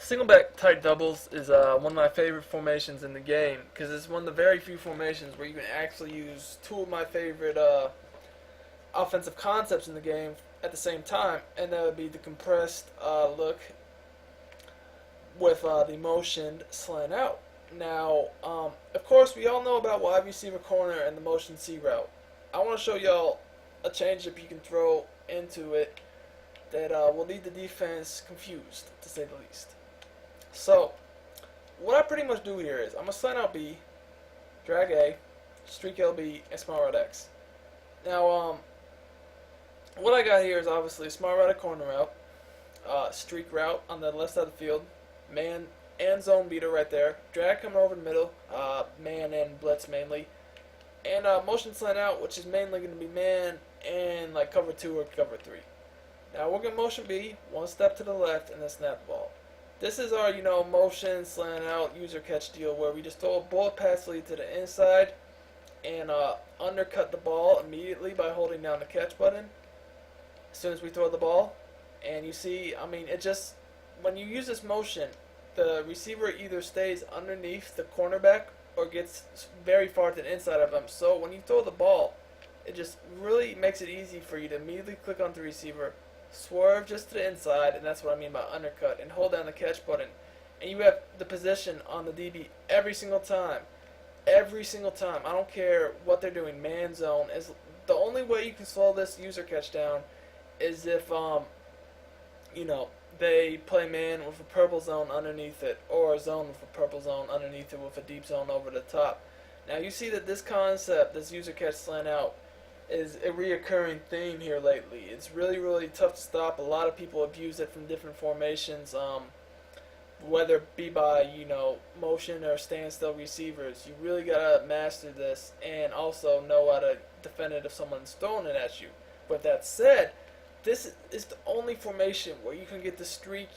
Single back tight doubles is one of my favorite formations in the game because it's one of the very few formations where you can actually use two of my favorite offensive concepts in the game at the same time, and that would be the compressed look with the motioned slant out. Now, of course, we all know about wide receiver corner and the motion C route. I want to show y'all a changeup you can throw into it that will leave the defense confused, to say the least. So, what I pretty much do here is I'm going to slant out B, drag A, streak LB, and smart route X. Now, what I got here is obviously a smart route corner route, streak route on the left side of the field, man and zone beater right there, drag coming over the middle, man and blitz mainly, and motion slant out, which is mainly going to be man and like cover 2 or cover 3. Now we're going to motion B, one step to the left, and then snap the ball. This is our, motion slant out user catch deal where we just throw a bullet pass lead to the inside and undercut the ball immediately by holding down the catch button as soon as we throw the ball. And you see, it just, when you use this motion, the receiver either stays underneath the cornerback or gets very far to the inside of them. So when you throw the ball, it just really makes it easy for you to immediately click on the receiver, swerve just to the inside, and that's what I mean by undercut, and hold down the catch button. And you have the position on the DB every single time. Every single time. I don't care what they're doing. Man zone is the only way you can slow this user catch down is if they play man with a purple zone underneath it, or a zone with a purple zone underneath it with a deep zone over the top. Now you see that this concept, this user catch slant out, is a reoccurring theme here lately. It's really, really tough to stop. A lot of people abuse it from different formations, whether it be by, motion or standstill receivers. You really gotta master this and also know how to defend it if someone's throwing it at you. But that said, this is the only formation where you can get the streak,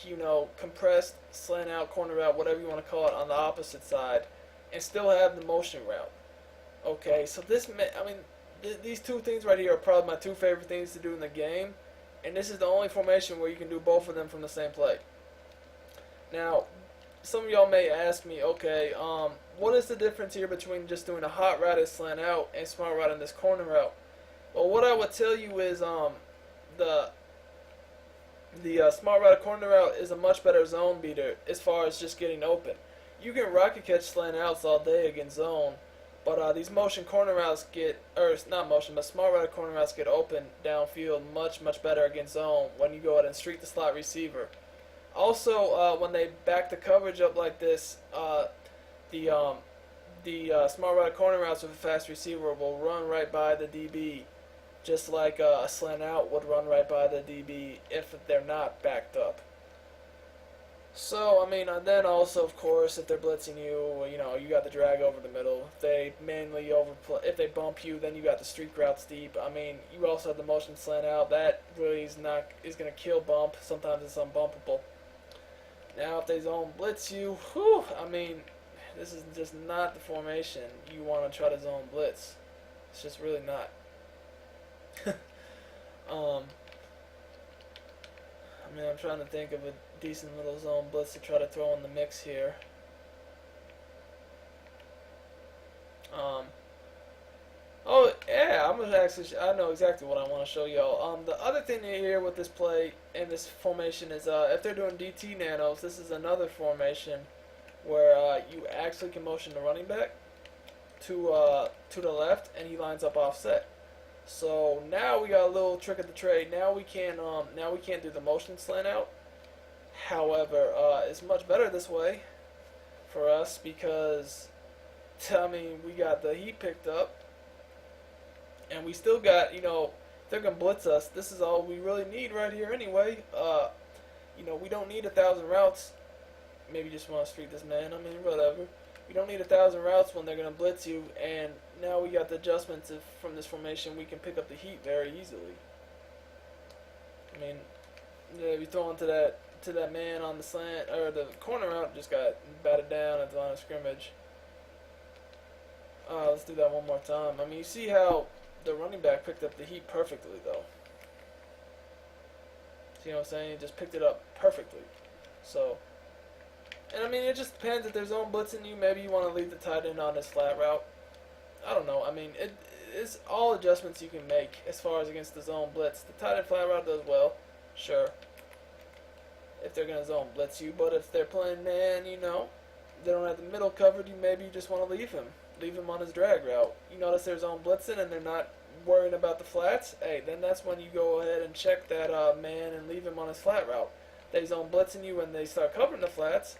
compressed, slant out, corner out, whatever you want to call it, on the opposite side, and still have the motion route. Okay, so these two things right here are probably my two favorite things to do in the game, and this is the only formation where you can do both of them from the same play. Now, some of y'all may ask me, okay, what is the difference here between just doing a hot route and slant out and smart route in this corner route? Well, what I would tell you is the smart route corner route is a much better zone beater as far as just getting open. You can rocket catch slant outs all day against zone, but these motion corner routes smart route corner routes get open downfield much, much better against zone when you go ahead and streak the slot receiver. Also, when they back the coverage up like this, the smart route corner routes with a fast receiver will run right by the DB, just like a slant out would run right by the DB if they're not backed up. So, and then also, of course, if they're blitzing you, you got the drag over the middle. If they if they bump you, then you got the streak routes deep. You also have the motion slant out. That really is going to kill bump. Sometimes it's unbumpable. Now, if they zone blitz you, this is just not the formation you want to try to zone blitz. It's just really not. I'm trying to think of a decent little zone blitz to try to throw in the mix here. Oh yeah, I know exactly what I want to show y'all. The other thing here with this play and this formation is if they're doing DT nanos, this is another formation where you actually can motion the running back to the left, and he lines up offset. So now we got a little trick of the trade. Now we can't do the motion slant out. However, it's much better this way for us because we got the heat picked up, and we still got they're gonna blitz us. This is all we really need right here anyway. We don't need 1,000 routes. Maybe just want to streak this man. Whatever. We don't need 1,000 routes when they're going to blitz you, and now we got the adjustments from this formation. We can pick up the heat very easily. If you throw into that man on the slant or the corner route, just got batted down at the line of scrimmage. Let's do that one more time. You see how the running back picked up the heat perfectly, though. See what I'm saying? He just picked it up perfectly. So And I mean, it just depends if there's zone blitzing you. Maybe you want to leave the tight end on this flat route. I don't know. I mean, it's all adjustments you can make as far as against the zone blitz. The tight end flat route does well, sure, if they're going to zone blitz you. But if they're playing man, they don't have the middle covered, maybe you just want to leave him. Leave him on his drag route. You notice there's zone blitzing and they're not worrying about the flats. Hey, then that's when you go ahead and check that man and leave him on his flat route. They zone blitzing you when they start covering the flats.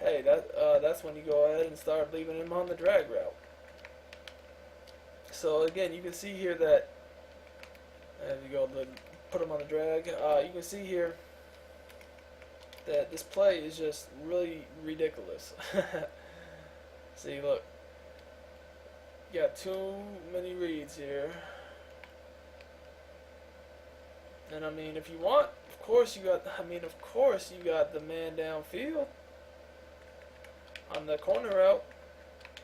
Hey, that's when you go ahead and start leaving him on the drag route. So again, you can see here that as you go to put him on the drag, you can see here that this play is just really ridiculous. See, look, you got too many reads here. And I mean, if you want, of course you got the man downfield on the corner route.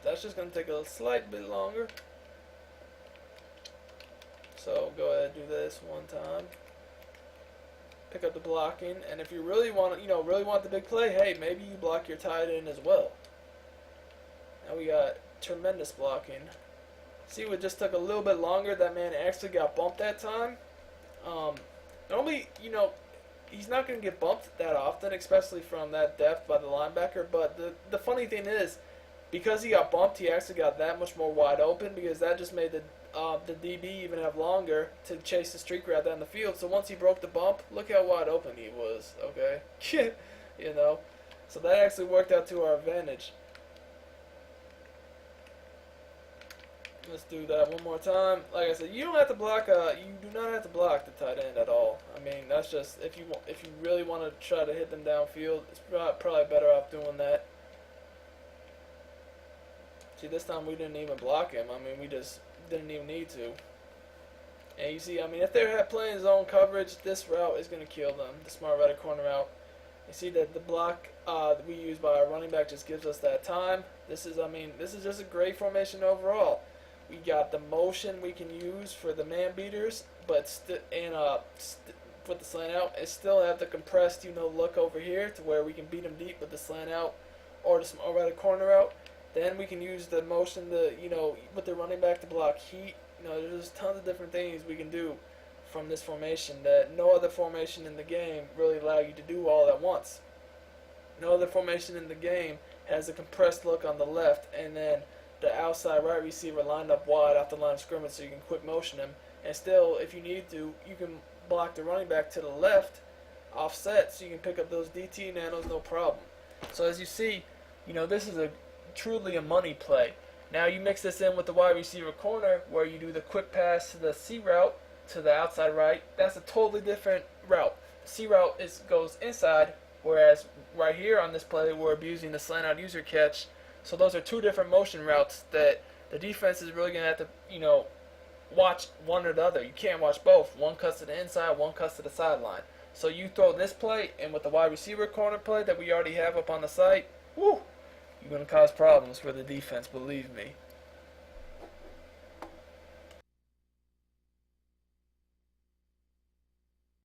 That's just going to take a slight bit longer. So go ahead and do this one time. Pick up the blocking, and if you really want to, really want the big play, hey, maybe you block your tight end as well. Now we got tremendous blocking. See, it just took a little bit longer. That man actually got bumped that time. Normally, he's not going to get bumped that often, especially from that depth by the linebacker. But the funny thing is, because he got bumped, he actually got that much more wide open, because that just made the DB even have longer to chase the streak route down the field. So once he broke the bump, look how wide open he was, okay? So that actually worked out to our advantage. Let's do that one more time. Like I said, you don't have to block. You do not have to block the tight end at all. I mean, that's just if you really want to try to hit them downfield, it's probably better off doing that. See, this time we didn't even block him. I mean, we just didn't even need to. And you see, I mean, if they're playing zone coverage, this route is going to kill them. The smart right corner route. You see that the block that we use by our running back just gives us that time. This is just a great formation overall. We got the motion we can use for the man beaters, but with the slant out, and still have the compressed, look over here to where we can beat them deep with the slant out or the small right corner out. Then we can use the motion with the running back to block heat. There's tons of different things we can do from this formation that no other formation in the game really allow you to do all at once. No other formation in the game has a compressed look on the left and then the outside right receiver lined up wide off the line of scrimmage so you can quick motion him. And still, if you need to, you can block the running back to the left offset so you can pick up those DT nanos no problem. So as you see, this is truly a money play. Now you mix this in with the wide receiver corner where you do the quick pass to the C route to the outside right. That's a totally different route. The C route goes inside, whereas right here on this play we're abusing the slant out user catch. So those are two different motion routes that the defense is really going to have to, watch one or the other. You can't watch both. One cuts to the inside, one cuts to the sideline. So you throw this play and with the wide receiver corner play that we already have up on the site, woo, you're going to cause problems for the defense, believe me.